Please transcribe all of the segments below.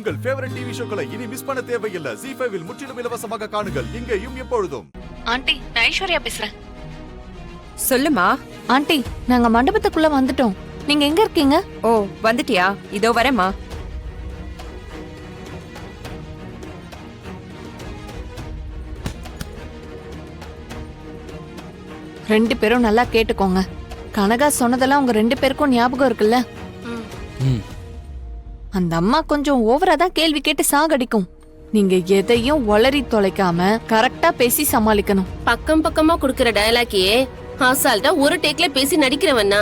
உங்கள் favourite TV ஷோக்களை இனி miss பண்ண தேவையில்லை. ZEE5 இல் முற்றிலும் இலவசமாக காணுங்கள், இங்கேயும் எப்பொழுதும். ஆண்டி, நான் ஐஸ்வர்யா பேசுறேன். சொல்லுமா. ஆண்டி, நாங்க மண்டபத்துக்குள்ள வந்துட்டோம். நீங்க எங்க இருக்கீங்க? ஓ, வந்துட்டியா? இதோ வரேம்மா. ரெண்டு பேரும் நல்லா கேட்டுக்கோங்க. கனகா சொன்னதெல்லாம் உங்க ரெண்டு பேருக்கும் ஞாபகம் இருக்குல்ல? அந்த அம்மா கொஞ்சம் ஓவரா தான் கேள்வி கேட்டு சாகடிக்கும். நீங்க எதையும் ஒளறி தொலைக்காம கரெக்டா பேசி சமாளிக்கணும். பக்கம் பக்கமா குடுக்கற டயலாக்கே அசால்ட்டா ஒரு டேக்ல பேசி நடிக்கிறவன்னா.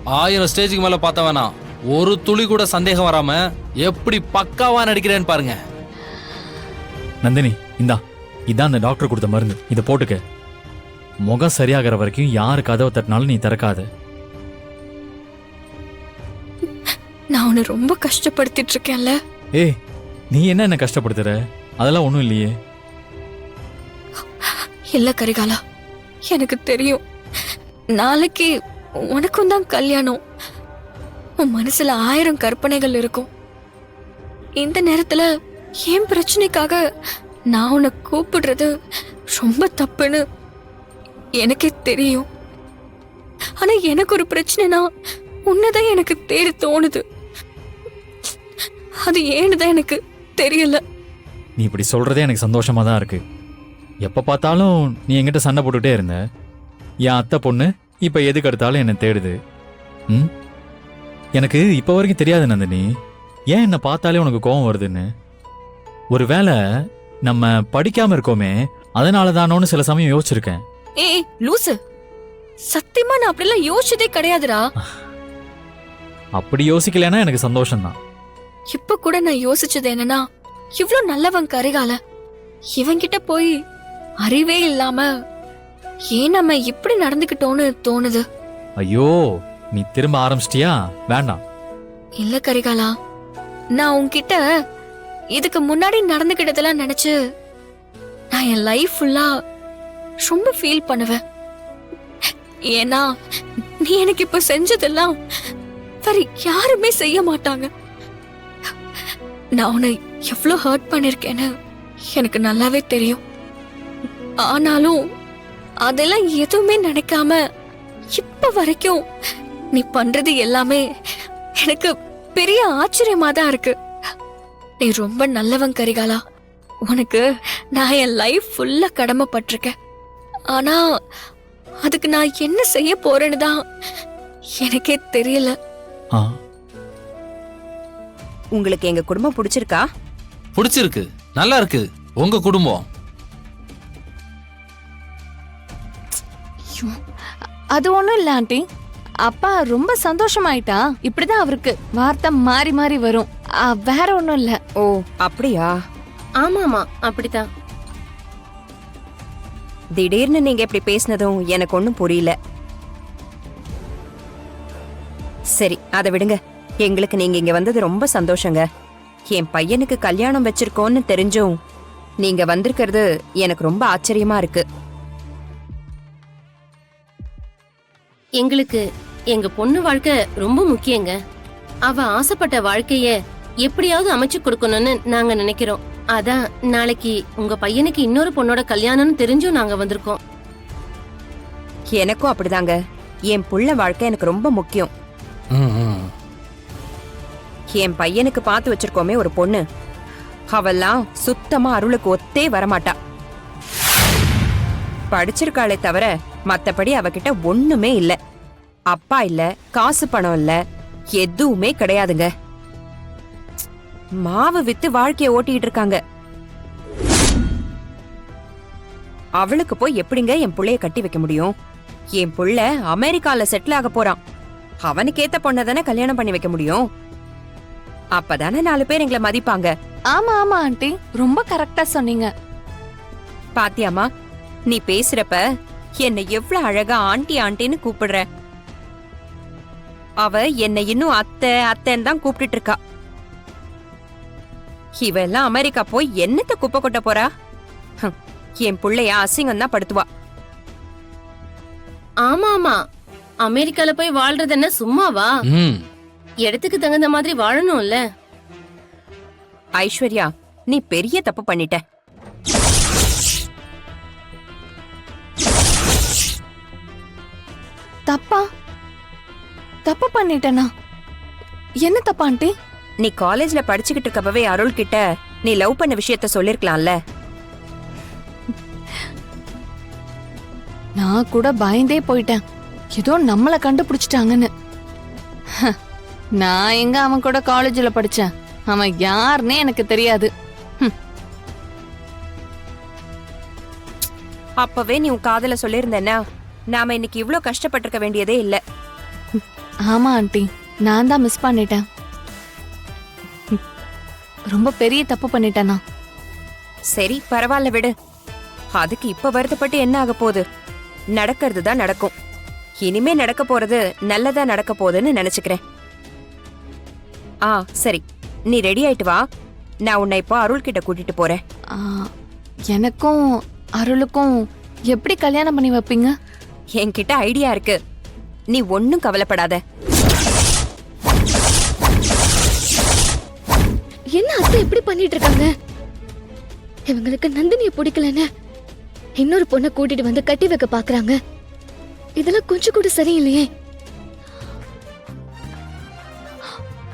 1000 ஸ்டேஜுக்கு மேல பார்த்தவனா ஒரு துளி கூட சந்தேகம் வராம எப்படி பக்காவா நடிக்கிறேன்னு பாருங்க. நந்தினி, இதான் அந்த டாக்டர் கொடுத்த மருந்து. இதை போட்டுக்க. முகம் சரியாகிற வரைக்கும் யாரு கதவை தட்டினாலும் நீ திறக்காத. நான் உன்னை ரொம்ப கஷ்டப்படுத்திட்டு இருக்கேன்ல. ஏய், நீ என்ன கஷ்டப்படுத்துற? அதெல்லாம் ஒண்ணும் இல்லையே. இல்ல கரிகாலா, எனக்கு தெரியும். நாளைக்கு உனக்கும் தான் கல்யாணம். உன் மனசுல 1000 கற்பனைகள் இருக்கும். இந்த நேரத்துல என் பிரச்சனைக்காக நான் உன்னை கூப்பிடுறது ரொம்ப தப்புன்னு எனக்கே தெரியும். ஆனா எனக்கு ஒரு பிரச்சனைனா உன்னதான் எனக்கு தேடி தோணுது. அது ஏன்னுதான் எனக்கு தெரியல. நீ இப்படி சொல்றதே எனக்கு சந்தோஷமா தான் இருக்கு. எப்ப பார்த்தாலும் நீ என்கிட்ட சண்டை போட்டுட்டே இருந்த. என் அத்தை பொண்ணு இப்ப எதுக்கு எடுத்தாலும் என்ன தேடுது. எனக்கு இப்ப வரைக்கும் தெரியாது நந்தினி, ஏன் என்ன பார்த்தாலே உனக்கு கோபம் வருதுன்னு. ஒருவேளை நம்ம படிக்காம இருக்கோமே, அதனாலதானோன்னு சில சமயம் யோசிச்சிருக்கேன். ஏய் லூசு, சத்தியமா நான் அப்படிலாம் யோசிச்சதே கிடையாதுடா. அப்படி யோசிக்கலன்னா எனக்கு சந்தோஷம்தான். இப்ப கூட நான் யோசிச்சது என்னன்னா, இவ்ளோ நல்லவன் கரிகால, இவன்கிட்ட போய் அறிவே இல்லாம ஏன் நம்ம இப்படி நடந்துக்கிட்டோன்னு தோணுது. ஐயோ, நீ திரும்ப ஆரம்பிச்சிட்டியா? வேண்டாம். இல்ல கரிகாலா, நான் உன்கிட்ட இதுக்கு முன்னாடி நடந்துக்கிட்டதெல்லாம் நினைச்சு நான் என் லைஃப் ஃபுல்லா ரொம்ப ஃபீல் பண்ணுவேன். ஏன்னா நீ எனக்கு இப்ப செஞ்சதெல்லாம் வேற யாருமே செய்ய மாட்டாங்க. நான் உன்னை எவ்வளவு ஹர்ட் பண்ணிருக்கேன்னு எனக்கு நல்லாவே தெரியும். ஆனாலும் அதெல்லாம் எதுவுமே நினைக்காம இப்ப வரைக்கும் நீ பண்றது எல்லாமே எனக்கு பெரிய ஆச்சரியமா தான் இருக்கு. நீ ரொம்ப நல்லவன் கரிகாலா. உனக்கு நான் என் லைஃப் ஃபுல்லா கடமைப்பட்டிருக்கேன். ஆனா அதுக்கு நான் என்ன செய்ய போறேன்னு தான் எனக்கே தெரியல. உங்களுக்கு எங்க குடும்பம் பிடிச்சிருக்கா? பிடிச்சிருக்கு, நல்லா இருக்கு. உங்க குடும்பம் அது ஒண்ணும் இல்ல ஆண்டி. அப்பா ரொம்ப சந்தோஷமாயிட்டா. இப்படிதான் அவருக்கு வார்த்தை மாறி மாறி வரும். வேற ஒண்ணும் இல்ல. ஓ, அப்படியா? ஆமாமா, அப்படித்தான். திடீர்னு நீங்க இப்படி பேசினதும் எனக்கு ஒண்ணும் புரியல. சரி, அதை விடுங்க. எங்களுக்கு நீங்க இங்க வந்தது ரொம்ப சந்தோஷங்க. என் பையனுக்கு கல்யாணம் வச்சிருக்கோன்னு தெரிஞ்சும் நீங்க வந்திருக்கிறது எனக்கு ரொம்ப ஆச்சரியமா இருக்கு. எங்களுக்கு எங்க பொண்ணு வாழ்க்கை ரொம்ப முக்கியங்க. அவ ஆசைப்பட்ட வாழ்க்கைய எப்படியாவது அமைச்சு கொடுக்கணும்னு நாங்க நினைக்கிறோம். அதான் நாளைக்கு உங்க பையனுக்கு இன்னொரு பொண்ணோட கல்யாணம்னு தெரிஞ்சும் நாங்க வந்திருக்கோம். எனக்கும் அப்படிதாங்க. என் புள்ள வாழ்க்கை எனக்கு ரொம்ப முக்கியம். என் பையனுக்கு பார்த்து வச்சிருக்கோமே ஒரு பொண்ணு, அவெல்லாம் சுத்தமா அருளுக்கு ஒத்தே வரமாட்டா. படிச்சிருக்காளே தவிர மத்தபடி அவகிட்ட ஒண்ணுமே இல்ல. அப்பா இல்ல, காசு பணம் இல்ல, எதுவுமே கிடையாதுங்க. மாவு வித்து வாழ்க்கைய ஓட்டிட்டு இருக்காங்க. அவளுக்கு போய் எப்படிங்க என் புள்ளைய கட்டி வைக்க முடியும்? என் புள்ள அமெரிக்கால செட்டில் ஆக போறான். அவனுக்கு ஏத்த பொண்ணதானே கல்யாணம் பண்ணி வைக்க முடியும். அப்பதானே 4 பேர் எங்களை மதிப்பாங்க. ஆமா ஆமா ஆண்டி, ரொம்ப கரெக்டா சொன்னீங்க. பாத்தியாமா, நீ பேசுறப்ப என்னை எவ்வளவு அழகா ஆண்டி ஆண்டின்னு கூப்பிடுற. அவ என்னை இன்னும் அத்தை அத்தைன்னு தான் கூப்பிட்டு இருக்கா. இவெல்லாம் அமெரிக்கா போய் என்னத்த குப்பை கொட்ட போறா? என் புள்ளைய அசிங்கம் தான் படுத்துவா. ஆமா ஆமா, அமெரிக்கால போய் வாழ்றது என்ன சும்மாவா? இடத்துக்கு தகுந்த மாதிரி வாழணும்ல. ஐஸ்வர்யா, நீ பெரிய தப்பு பண்ணிட்ட. தப்பா? தப்பு பண்ணிட்டேனா? என்ன தப்பா ஆண்டி? நீ காலேஜ்ல படிச்சுக்கிட்டு இருக்கப்பவே அருள் கிட்ட நீ லவ் பண்ண விஷயத்த சொல்லிருக்கலாம்ல. நான் கூட பயந்தே போயிட்டேன், ஏதோ நம்மள கண்டுபிடிச்சிட்டாங்கன்னு. நான் எங்க அவன் கூட காலேஜ்ல படிச்சேன், அவன் யாருன்னே எனக்கு தெரியாது. அப்பவே நீ உன் காதல சொல்லிருந்தேன்னா நாம இன்னைக்கு இவ்ளோ கஷ்டப்பட்டிருக்க வேண்டியதே இல்ல. ஆமா ஆண்டி, நான் தான் மிஸ் பண்ணிட்டேன். ரொம்ப பெரிய தப்பு பண்ணிட்டேனா? சரி பரவாயில்ல விடு. அதுக்கு இப்ப வருத்தப்பட்டு என்ன ஆக போகுது? நடக்கிறது தான் நடக்கும். இனிமே நடக்க போறது நல்லதா நடக்க போகுதுன்னு நினைச்சுக்கிறேன். சரி, நீ ரெடி ஆயிட்டு வா. நான் உன்னை இப்போ அருள் கிட்ட கூட்டிட்டு போறேன். ஆ, எனக்கும் அருளுக்கும் எப்படி கல்யாணம் பண்ணி வைப்பீங்க? என்கிட்ட ஐடியா இருக்கு, நீ ஒன்னும் கவலைப்படாத. என்ன அத்தை இப்படி பண்ணிட்டு இருக்காங்க? இவங்களுக்கு நந்தினியை பிடிக்கலன்னு இன்னொரு பொண்ணை கூட்டிட்டு வந்து கட்டி வைக்க பாக்குறாங்க. இதெல்லாம் கொஞ்சம் கூட சரியில்லையே.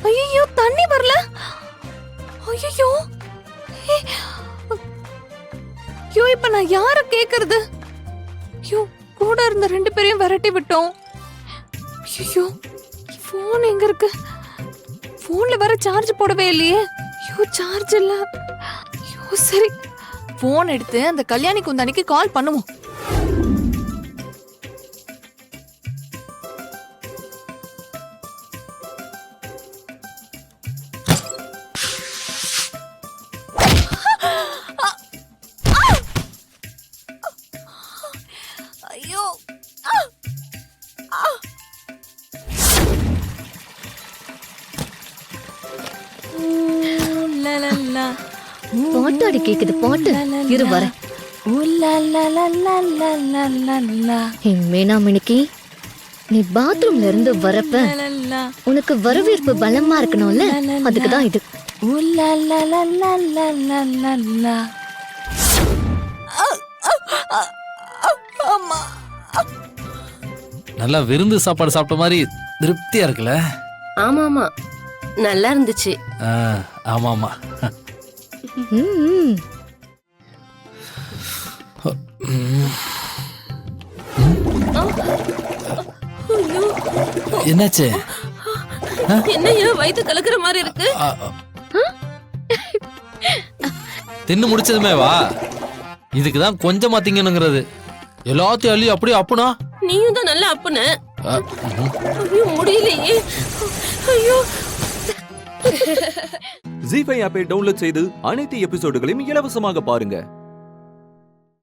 ஐயோ, தண்ணி வரல. ஐயோ, ஐயோ, இப்ப நான் யார கேக்குறது? ஐயோ, கூட இருந்த 2 பேரையும் விரட்டி விட்டோம். ஐயோ, போன் எங்க இருக்கு? போன்ல வேற சார்ஜ் போடவே இல்லையே. ஐயோ, சார்ஜ் இல்ல. ஐயோ, சரி, போன் எடுத்து அந்த கல்யாணி குந்தானிக்கு கால் பண்ணுவோம். ஐயோ, பாட்டாடி கேக்குது, பாட்டு இரு வர. மீனாமணிக்கு நீ பாத்ரூம்ல இருந்து வரப்ப உனக்கு வரவேற்பு பலமா இருக்கணும்ல, அதுக்குதான் இது. நல்லா விருந்து சாப்பாடு சாப்பிட்ட மாதிரி திருப்தியா இருக்குல்ல? ஆமா ஆமா, நல்லா இருந்துச்சு. ஆமா ஆமா. ம். என்னாச்சு? என்னையா வயித்து கலக்குற மாதிரி இருக்கு? தின்னு முடிச்சதுமே வா. இதுக்குதான் கொஞ்சமா திங்கணுங்கிறது. எல்லாத்தையும் அள்ளி அப்படியே அப்புனா. நீயும் தான் நல்லா அப்புன. ஐயோ, முடியலையே. ஐயோ. ஜீ5 ஆப்பை டவுன்லோட் செய்து அனைத்து எபிசோடுகளையும் இலவசமாக பாருங்க.